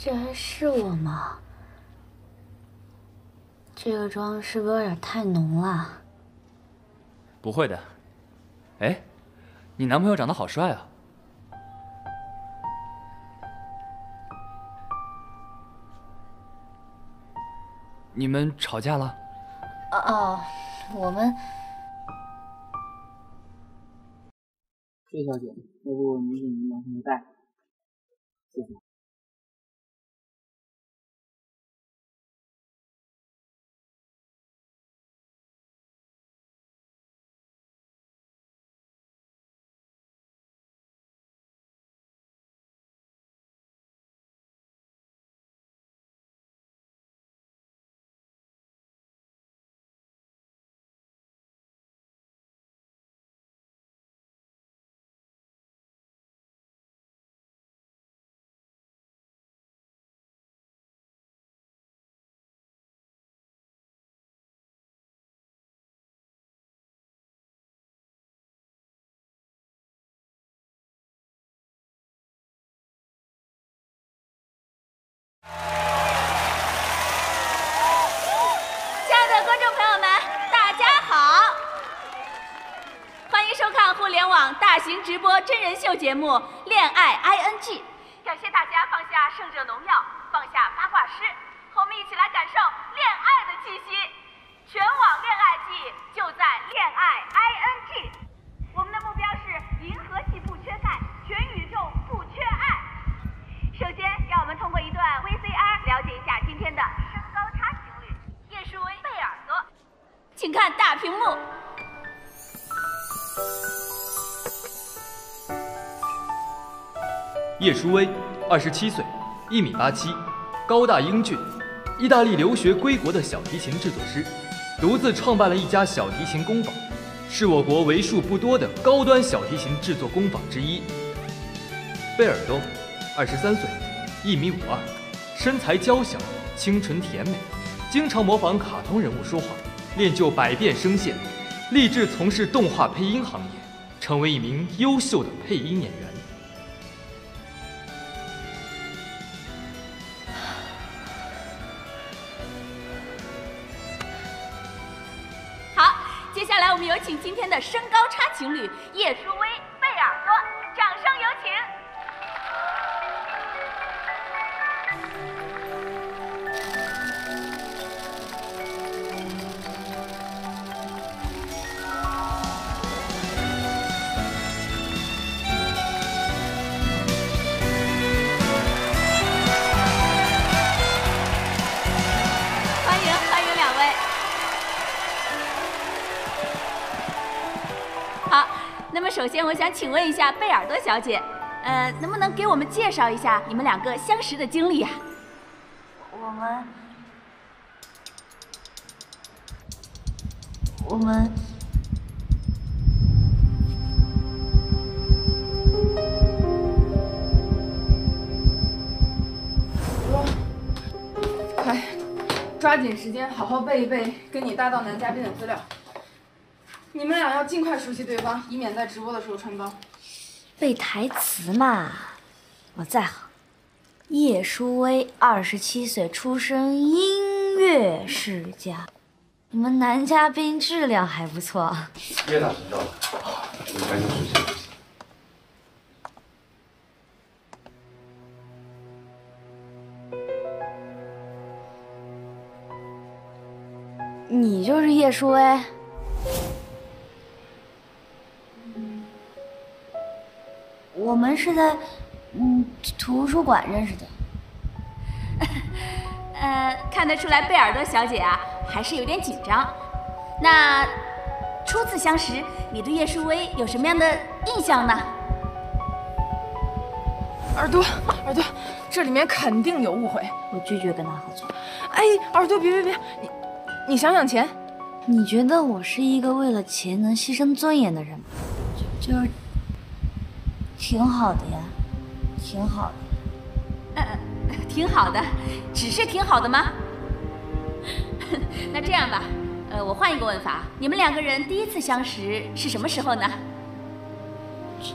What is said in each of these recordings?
这还是我吗？这个妆是不是有点太浓了？不会的。哎，你男朋友长得好帅啊！你们吵架了？哦，我们。薛小姐，要不您给您男朋友带？谢谢。亲爱的观众朋友们，大家好！欢迎收看互联网大型直播真人秀节目《恋爱 ING》。感谢大家放下胜者农药，放下八卦诗，和我们一起来感受恋爱的气息。全网恋爱季就在恋爱 ING。我们的目标是银河系不缺钙，全宇宙不缺爱。首先，让我们通过一段 VCR 了解一下今天的身高差情侣叶舒薇、贝尔多，请看大屏幕。叶舒薇，27岁，1.87米，高大英俊，意大利留学归国的小提琴制作师，独自创办了一家小提琴工坊，是我国为数不多的高端小提琴制作工坊之一。贝尔多，23岁，1.52米，身材娇小，清纯甜美，经常模仿卡通人物说话，练就百变声线，立志从事动画配音行业，成为一名优秀的配音演员。好，接下来我们有请今天的身高差情侣叶舒薇、贝尔多，掌声有请。欢迎两位。好，那么首先我想请问一下贝尔多小姐，能不能给我们介绍一下你们两个相识的经历呀？我们快，抓紧时间好好背一背跟你搭档男嘉宾的资料。你们俩要尽快熟悉对方，以免在直播的时候穿帮。背台词嘛，我在行。叶舒薇，27岁，出身音乐世家。你们男嘉宾质量还不错。叶大神到了，我赶紧出去。你就是叶舒薇？我们是在图书馆认识的。看得出来贝尔多小姐啊还是有点紧张。那初次相识，你对叶舒薇有什么样的印象呢？耳朵，这里面肯定有误会。我拒绝跟他合作。哎，耳朵，别，你想想钱。你觉得我是一个为了钱能牺牲尊严的人吗？就是挺好的呀，挺好的。挺好的，只是挺好的吗？那这样吧，我换一个问法，你们两个人第一次相识是什么时候呢？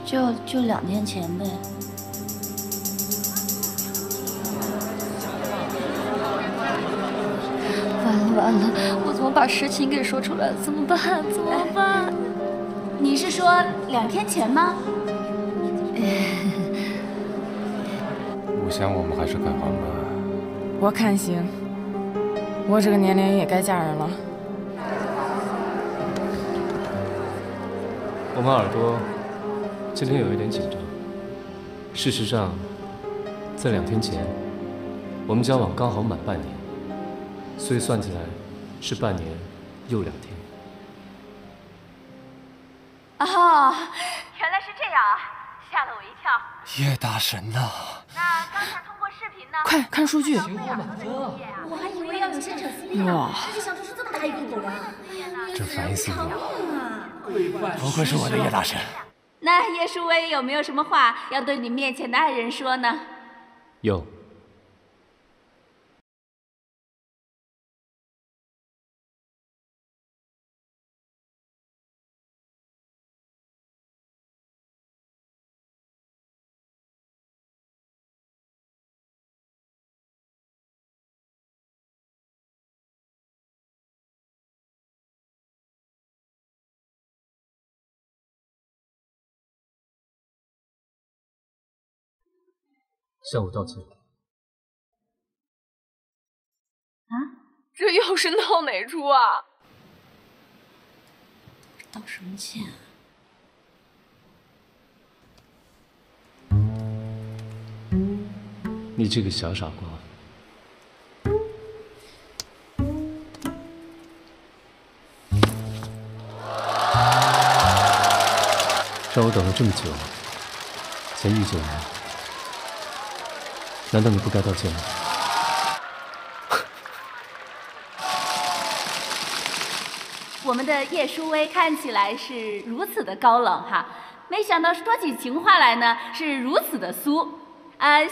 就2天前呗。了，我怎么把实情给说出来？怎么办？怎么办？你是说2天前吗？我想我们还是改行吧。我看行，我这个年龄也该嫁人了。我们耳朵今天有一点紧张。事实上，在2天前，我们交往刚好满半年，所以算起来是半年又2天。哦，原来是这样啊，吓了我一跳。叶大神呐！那刚才通过视频呢？快看数据！情况满分啊！我还以为要有先扯私密呢，谁想出这么大一个狗粮？这反应速度，不愧是我的叶大神。那叶舒薇有没有什么话要对你面前的爱人说呢？有。向我道歉。这又是闹哪出啊？道什么歉啊？你这个小傻瓜。让我等了这么久，才遇见你，难道你不该道歉吗？我们的叶舒薇看起来是如此的高冷哈，没想到说起情话来呢是如此的酥。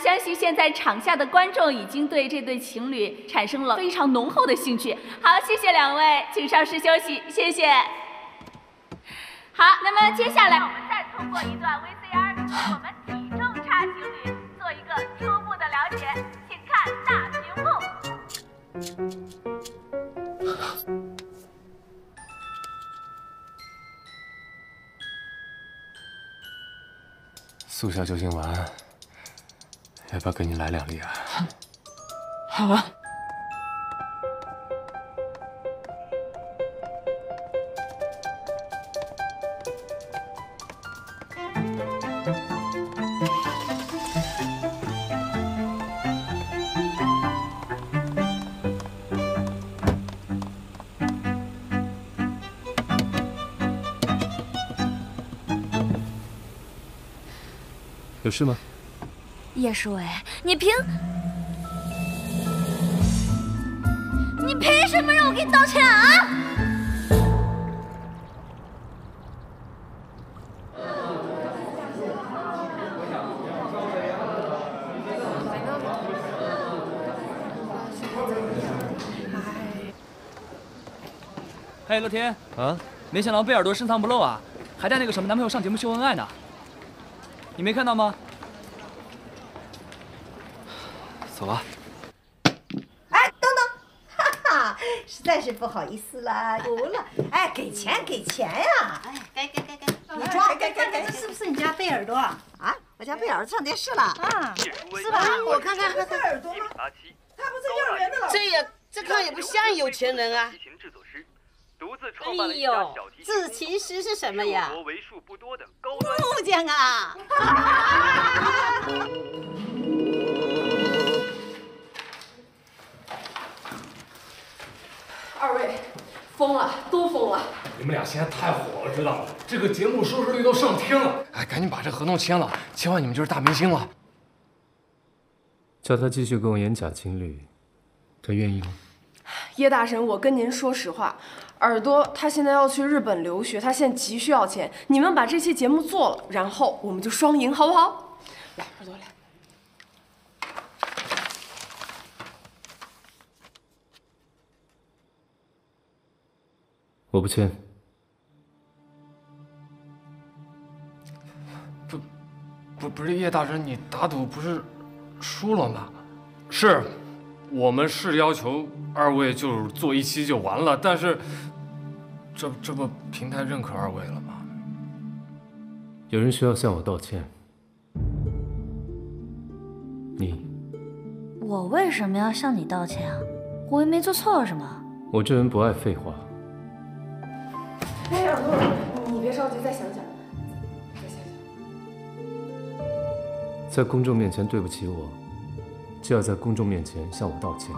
相信现在场下的观众已经对这对情侣产生了非常浓厚的兴趣。好，谢谢2位，请稍事休息，谢谢。好，那么接下来我们再通过一段 VCR 对我们体重差情侣做一个初步的了解，请看大屏幕。速效救心丸，要不要给你来2粒啊？好啊。有事吗？叶舒薇，你凭什么让我给你道歉啊？嘿，乐天啊，没想到贝尔多深藏不露啊，还带那个什么男朋友上节目秀恩爱呢。你没看到吗？走吧。哎，等等，哈哈，实在是不好意思了，有了。哎，给钱呀！哎，给，你装，给，这是不是你家贝尔多啊？啊，我家贝尔上电视了啊？是吧？我看看，贝尔多吗？他不是幼儿园的老师。这看也不像有钱人啊。哎呦，自勤师是什么呀？木匠啊！2位疯了，都疯了！你们俩现在太火了，知道吗？这个节目收视率都上天了。哎，赶紧把这合同签了，签完你们就是大明星了。叫他继续跟我演假情侣，他愿意吗？叶大神，我跟您说实话，耳朵他现在要去日本留学，他现在急需要钱。你们把这期节目做了，然后我们就双赢，好不好？来，耳朵来。我不签。不是叶大神，你打赌不是输了吗？是，我们是要求2位就是做1期就完了，但是这不平台认可2位了吗？有人需要向我道歉。你，我为什么要向你道歉啊？我又没做错什么。我这人不爱废话。哎，耳朵，你别着急，再想想，再想想。在公众面前对不起我，就要在公众面前向我道歉。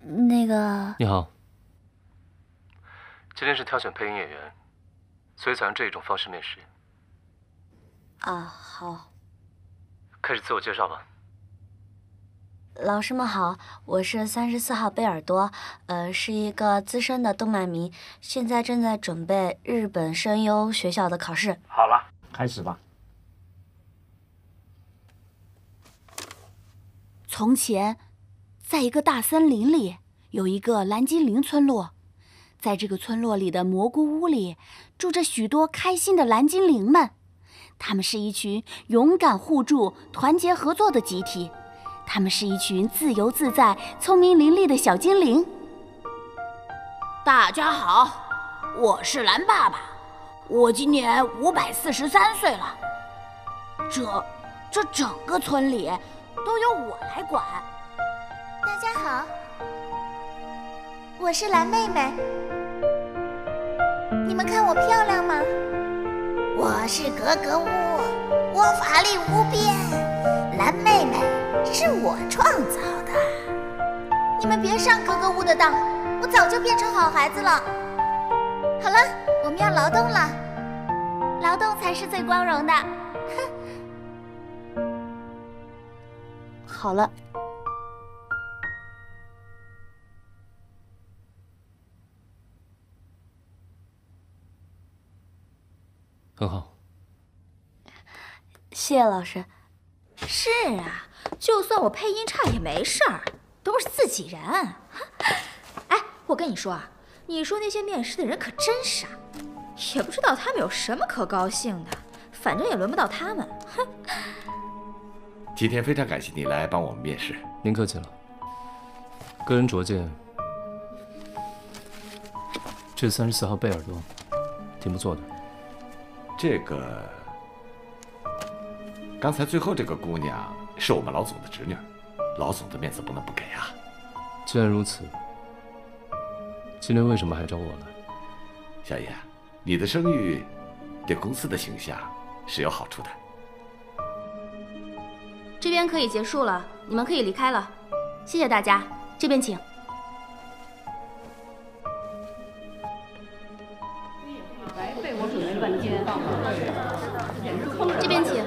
那个，你好，今天是挑选配音演员，所以采用这一种方式面试。啊，好。开始自我介绍吧。老师们好，我是34号贝尔多，是一个资深的动漫迷，现在正在准备日本声优学校的考试。好了，开始吧。从前，在一个大森林里，有一个蓝精灵村落。在这个村落里的蘑菇屋里，住着许多开心的蓝精灵们。他们是一群勇敢互助、团结合作的集体。他们是一群自由自在、聪明伶俐的小精灵。大家好，我是蓝爸爸，我今年543岁了。这整个村里都由我来管。大家好，我是蓝妹妹。你们看我漂亮吗？我是格格巫，我法力无边。蓝妹妹是我创造的。你们别上格格巫的当，我早就变成好孩子了。好了，我们要劳动了，劳动才是最光荣的。好了。很好，谢谢老师。是啊，就算我配音差也没事儿，都是自己人。哎，我跟你说啊，你说那些面试的人可真傻，也不知道他们有什么可高兴的，反正也轮不到他们。哼。今天非常感谢你来帮我们面试。您客气了。个人拙见，这是34号贝尔多，挺不错的。这个，刚才最后这个姑娘是我们老总的侄女，老总的面子不能不给啊。既然如此，今天为什么还找我来？小叶，你的声誉对公司的形象是有好处的。这边可以结束了，你们可以离开了。谢谢大家，这边请。这边请。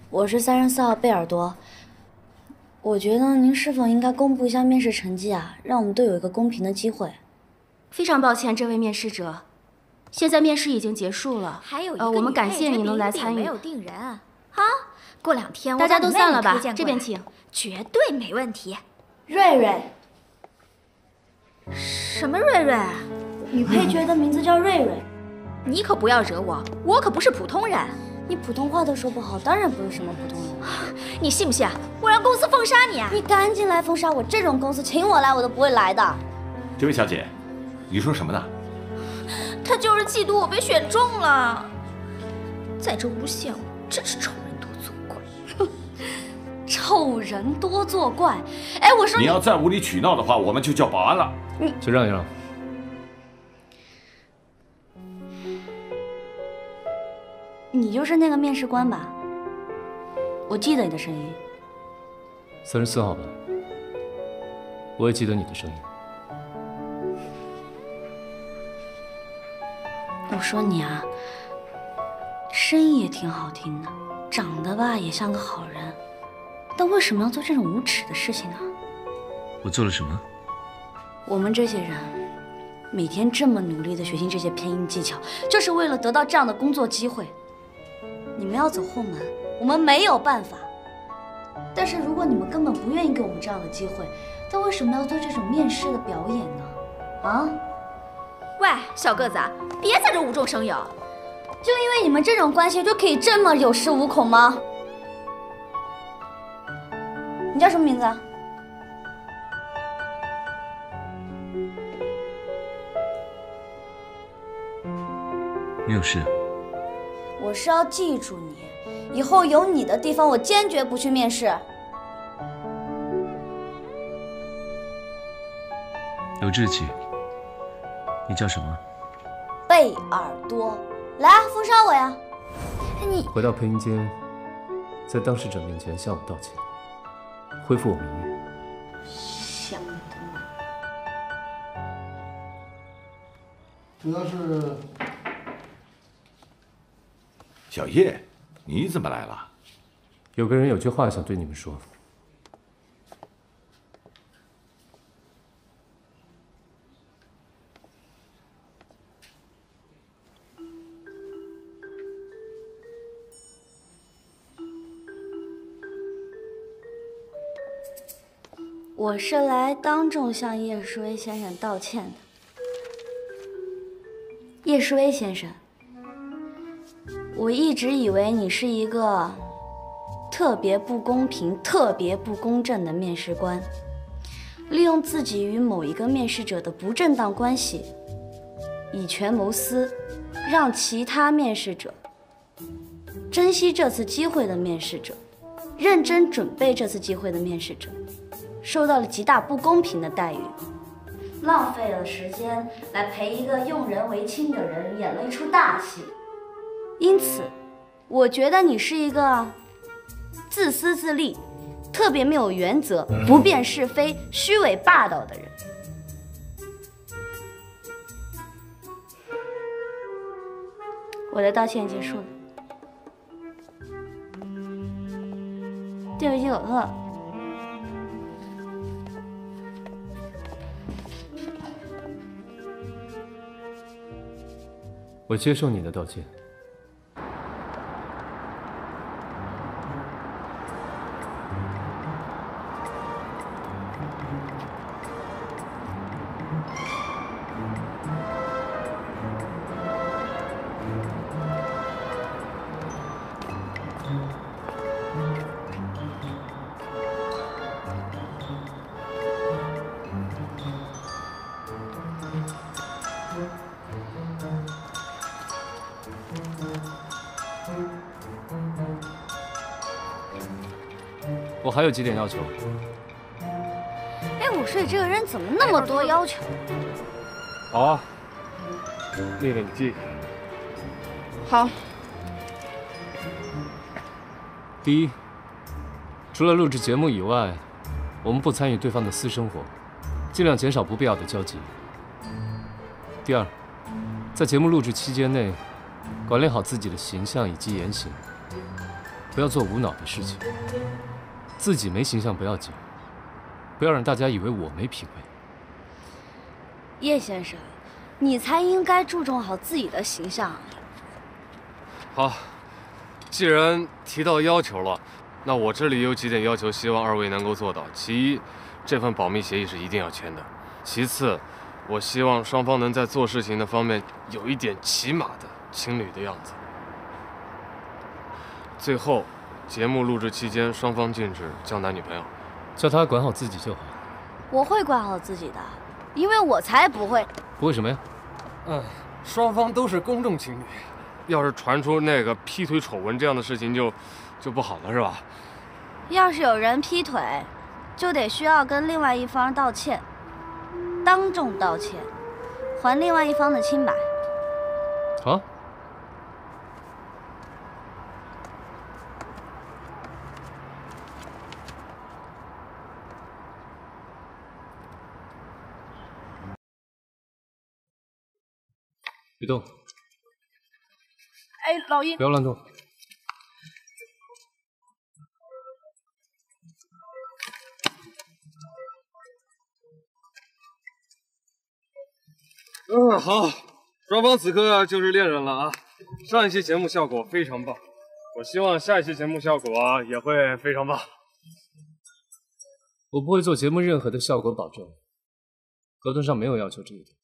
我是34号贝尔多。我觉得您是否应该公布一下面试成绩啊，让我们都有一个公平的机会。非常抱歉，这位面试者，现在面试已经结束了。还有一个我们感谢你能来参与。没有定人啊，过2天我大家都散了吧，这边请。绝对没问题。瑞瑞。什么瑞瑞？女配角的名字叫瑞瑞。你可不要惹我，我可不是普通人。你普通话都说不好，当然不是什么普通人。你信不信我让公司封杀你啊？你赶紧来封杀我！这种公司请我来我都不会来的。这位小姐，你说什么呢？他就是嫉妒我被选中了，在这诬陷我，真是臭人多作怪。臭人多作怪。哎，我说你要再无理取闹的话，我们就叫保安了。就让一让。你就是那个面试官吧？我记得你的声音。34号吧，我也记得你的声音。我说你啊，声音也挺好听的，长得吧也像个好人，但为什么要做这种无耻的事情呢？我做了什么？我们这些人每天这么努力的学习这些配音技巧，就是为了得到这样的工作机会。你们要走后门，我们没有办法。但是如果你们根本不愿意给我们这样的机会，那为什么要做这种面试的表演呢？啊？喂，小个子，别在这无中生有。就因为你们这种关系就可以这么有恃无恐吗？你叫什么名字啊？没有事。我是要记住你，以后有你的地方我坚决不去面试。有志气。你叫什么？贝尔多。来啊，封杀我呀！你回到配音间，在当事者面前向我道歉，恢复我名誉。想得美！主要是小叶，你怎么来了？有个人有句话想对你们说。我是来当众向叶舒威先生道歉的。叶舒威先生，我一直以为你是一个特别不公平、特别不公正的面试官，利用自己与某一个面试者的不正当关系，以权谋私，让其他面试者珍惜这次机会的面试者，认真准备这次机会的面试者，受到了极大不公平的待遇，浪费了时间来陪一个用人为亲的人演了一出大戏。因此，我觉得你是一个自私自利、特别没有原则、不辨是非、虚伪霸道的人。我的道歉结束了，对不起，我错了。我接受你的道歉。我还有几点要求。哎，我说你这个人怎么那么多要求？好啊，丽丽你记。好。第一，除了录制节目以外，我们不参与对方的私生活，尽量减少不必要的交集。第二，在节目录制期间内，管理好自己的形象以及言行，不要做无脑的事情。自己没形象不要紧，不要让大家以为我没品味。叶先生，你才应该注重好自己的形象。好，既然提到要求了，那我这里有几点要求，希望二位能够做到。其一，这份保密协议是一定要签的；其次，我希望双方能在做事情的方面有一点起码的情侣的样子。最后，节目录制期间，双方禁止交男女朋友，叫他管好自己就好。我会管好自己的，因为我才不会。不会什么呀？双方都是公众情侣，要是传出那个劈腿丑闻这样的事情就不好了，是吧？要是有人劈腿，就得需要跟另外一方道歉，当众道歉，还另外一方的清白。好。别动！哎，老鹰，不要乱动。好，双方此刻就是恋人了啊！上一期节目效果非常棒，我希望下一期节目效果也会非常棒。我不会做节目任何的效果保证，合同上没有要求这一点。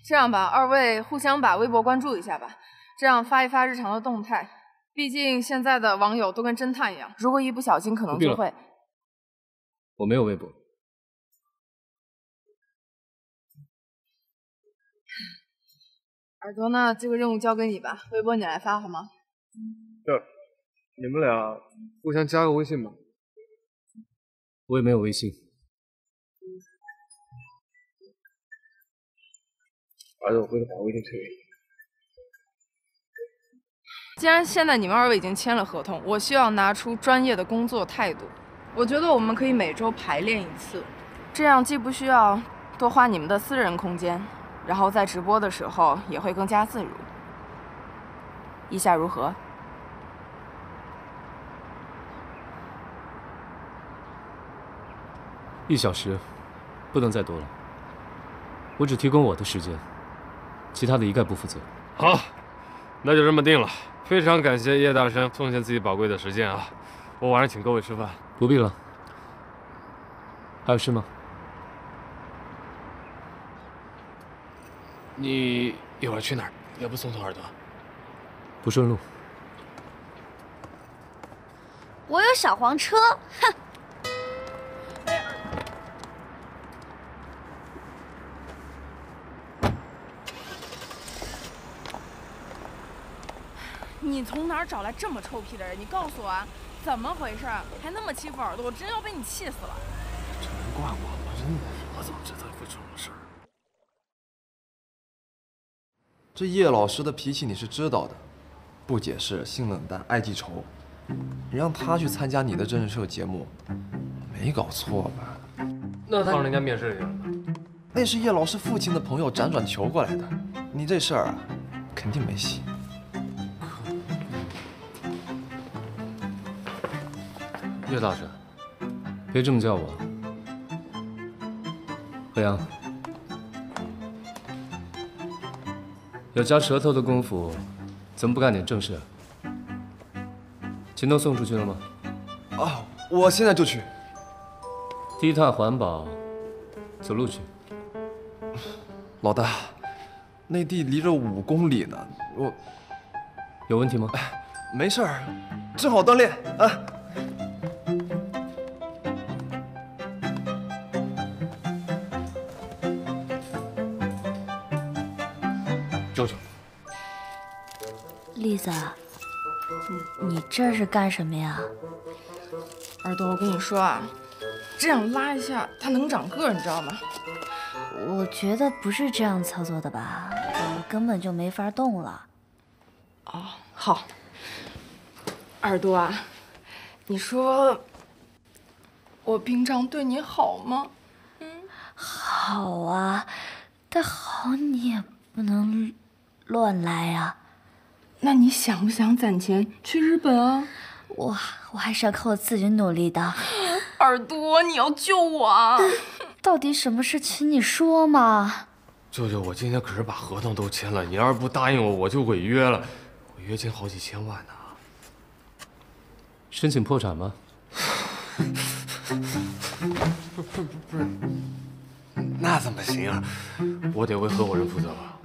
这样吧，二位互相把微博关注一下吧，这样发一发日常的动态。毕竟现在的网友都跟侦探一样，如果一不小心可能就会……我没有微博。耳朵呢？这个任务交给你吧，微博你来发好吗？对，你们俩互相加个微信吧。我也没有微信。儿子，我回头把微信退给你。既然现在你们二位已经签了合同，我需要拿出专业的工作态度。我觉得我们可以每周排练一次，这样既不需要多花你们的私人空间，然后在直播的时候也会更加自如。意下如何？1小时，不能再多了。我只提供我的时间，其他的一概不负责。好，那就这么定了。非常感谢叶大神奉献自己宝贵的时间啊！我晚上请各位吃饭。不必了。还有事吗？你一会儿去哪儿？要不送送耳朵？不顺路。我有小黄车，哼！你从哪儿找来这么臭屁的人？你告诉我啊，怎么回事？还那么欺负耳朵，我真要被你气死了！这能怪我吗？真的，我怎么知道会出什么事儿？这叶老师的脾气你是知道的，不解释，性冷淡，爱记仇。你让他去参加你的真人秀节目，没搞错吧？那他让人家面试去了？那是叶老师父亲的朋友辗转求过来的，你这事儿啊，肯定没戏。叶大神，别这么叫我。何阳，有夹舌头的功夫，怎么不干点正事？钱都送出去了吗？啊，我现在就去。低碳环保，走路去。老大，那地离这5公里呢，我有问题吗？没事儿，正好锻炼啊。舅舅，栗子，你这是干什么呀？耳朵，我跟你说啊，这样拉一下，它能长个儿，你知道吗？我觉得不是这样操作的吧，我根本就没法动了。哦，好。耳朵啊，你说我平常对你好吗？好啊，但好你也不能乱来呀。那你想不想攒钱去日本啊？我还是要靠我自己努力的。耳朵，你要救我啊！到底什么事情你说嘛？舅舅，我今天可是把合同都签了，你要是不答应我，我就违约了，违约金好几千万呢。申请破产吗？不是，那怎么行啊？我得为合伙人负责吧，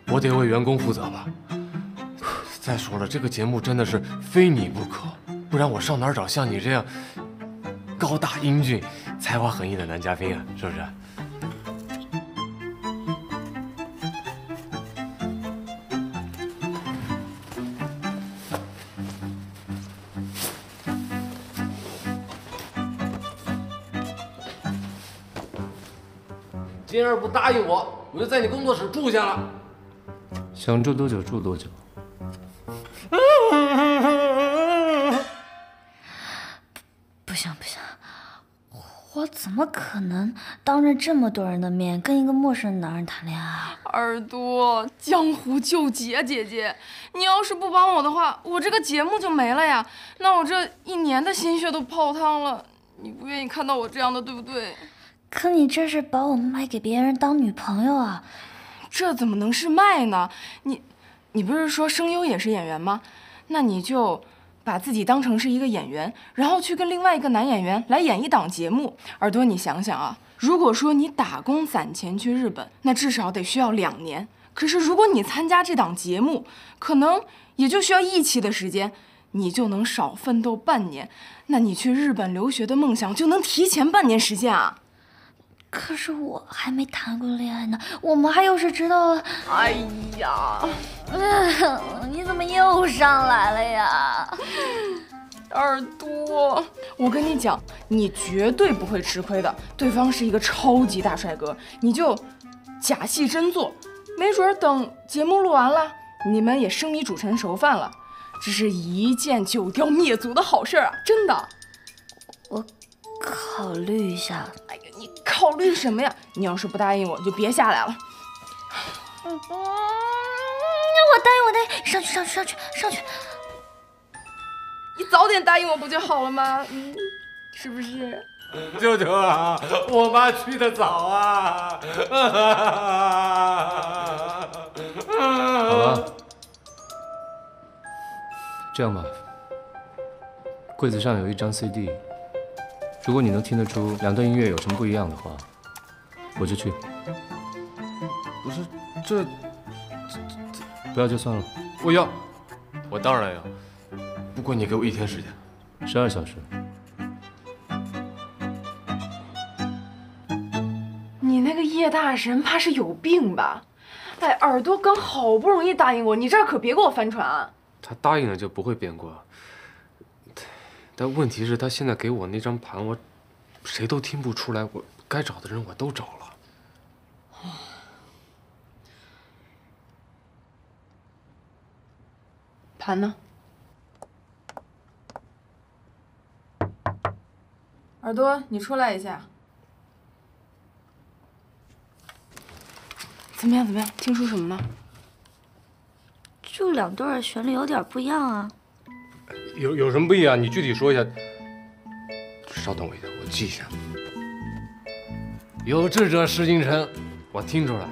我得为员工负责吧。再说了，这个节目真的是非你不可，不然我上哪儿找像你这样高大英俊、才华横溢的男嘉宾啊？是不是？今儿不答应我，我就在你工作室住下了。想住多久住多久。不行，我怎么可能当着这么多人的面跟一个陌生男人谈恋爱？耳朵，江湖救急啊，姐姐！你要是不帮我的话，我这个节目就没了呀。那我这1年的心血都泡汤了，你不愿意看到我这样的，对不对？可你这是把我卖给别人当女朋友啊？这怎么能是卖呢？你不是说声优也是演员吗？那你就把自己当成是一个演员，然后去跟另外一个男演员来演一档节目。耳朵，你想想啊，如果说你打工攒钱去日本，那至少得需要2年。可是如果你参加这档节目，可能也就需要1期的时间，你就能少奋斗半年。那你去日本留学的梦想就能提前半年实现啊！可是我还没谈过恋爱呢，我妈要是知道了……哎呀，你怎么又上来了呀？耳朵，我跟你讲，你绝对不会吃亏的。对方是一个超级大帅哥，你就假戏真做，没准等节目录完了，你们也生米煮成熟饭了。这是一件9雕灭族的好事啊，真的。我考虑一下。哎呀，你考虑什么呀？你要是不答应我，就别下来了。我答应，上去。你早点答应我不就好了吗？是不是？舅舅啊，我妈去的早啊。好了，这样吧，柜子上有一张 CD， 如果你能听得出2段音乐有什么不一样的话，我就去。不是，这不要就算了。我要，我当然要。不过你给我1天时间，12小时。你那个叶大神怕是有病吧？哎，耳朵刚好不容易答应我，你这儿可别给我翻船啊！他答应了就不会变卦，但问题是，他现在给我那张盘，我谁都听不出来，我该找的人我都找了。盘呢？耳朵，你出来一下。怎么样？听出什么了？就2段旋律有点不一样啊。有什么不一样？你具体说一下。稍等我一下，我记一下。有志者事竟成，我听出来了。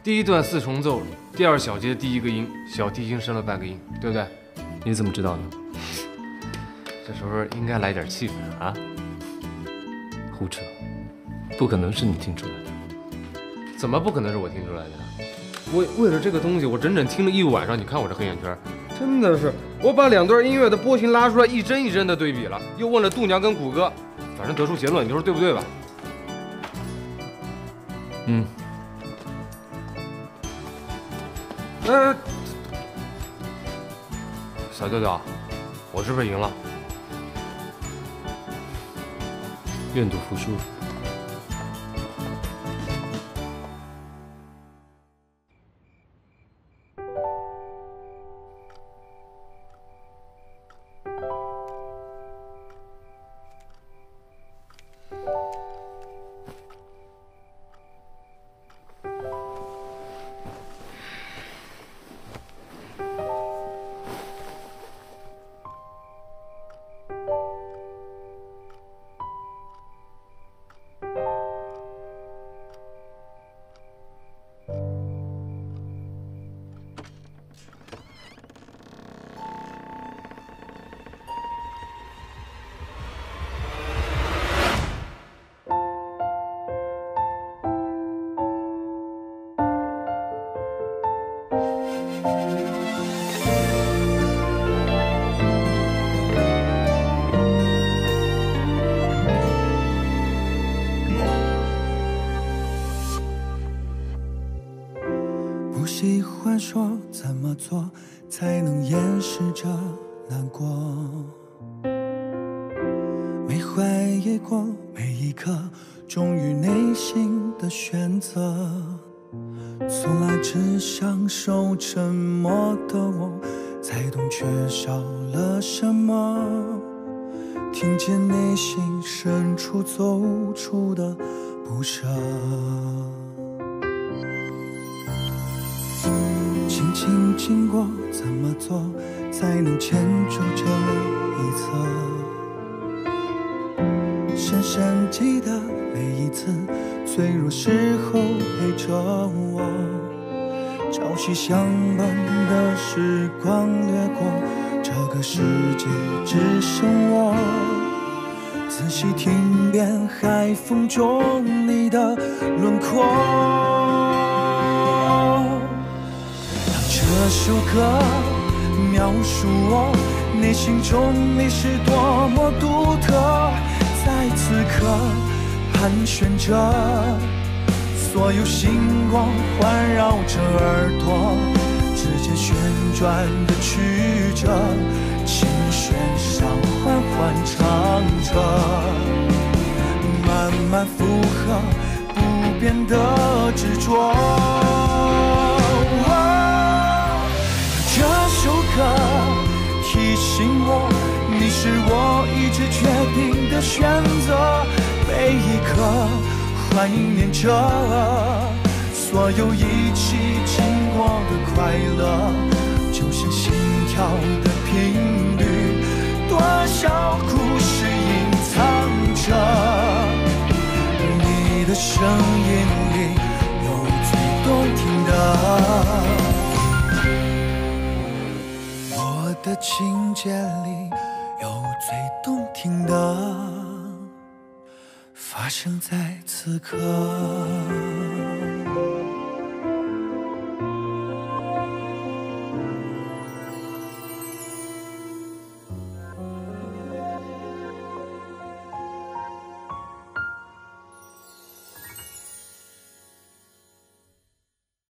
第1段4重奏，第2小节的第1个音，小提琴升了半个音，对不对？你怎么知道的？这时候应该来点气氛啊！胡扯，不可能是你听出来的。怎么不可能是我听出来的？为了这个东西，我整整听了1晚上。你看我这黑眼圈，真的是，我把2段音乐的波形拉出来，一帧一帧的对比了，又问了度娘跟谷歌，反正得出结论，你说对不对吧？小舅舅，我是不是赢了？愿赌服输。喜欢说怎么做才能掩饰着难过，没怀疑过每一刻忠于内心的选择，从来只享受沉默的我，才懂缺少了什么，听见内心深处走出的不舍，轻轻经过怎么做才能牵住这一侧，深深记得每一次脆弱时候陪着我，朝夕相伴的时光掠过，这个世界只剩我。仔细听遍海风中你的轮廓，当这首歌描述我内心中你是多么独特，在此刻盘旋着，所有星光环绕着耳朵，指尖旋转的曲折，琴弦上缓缓唱着，慢慢附和不变的执着。这首歌提醒我，你是我一直决定的选择，每一刻怀念着所有一起经过的快乐，就像心跳的频率，多少故事隐藏着，你的声音里有最动听的，我的情节里有最动听的，发生在此刻。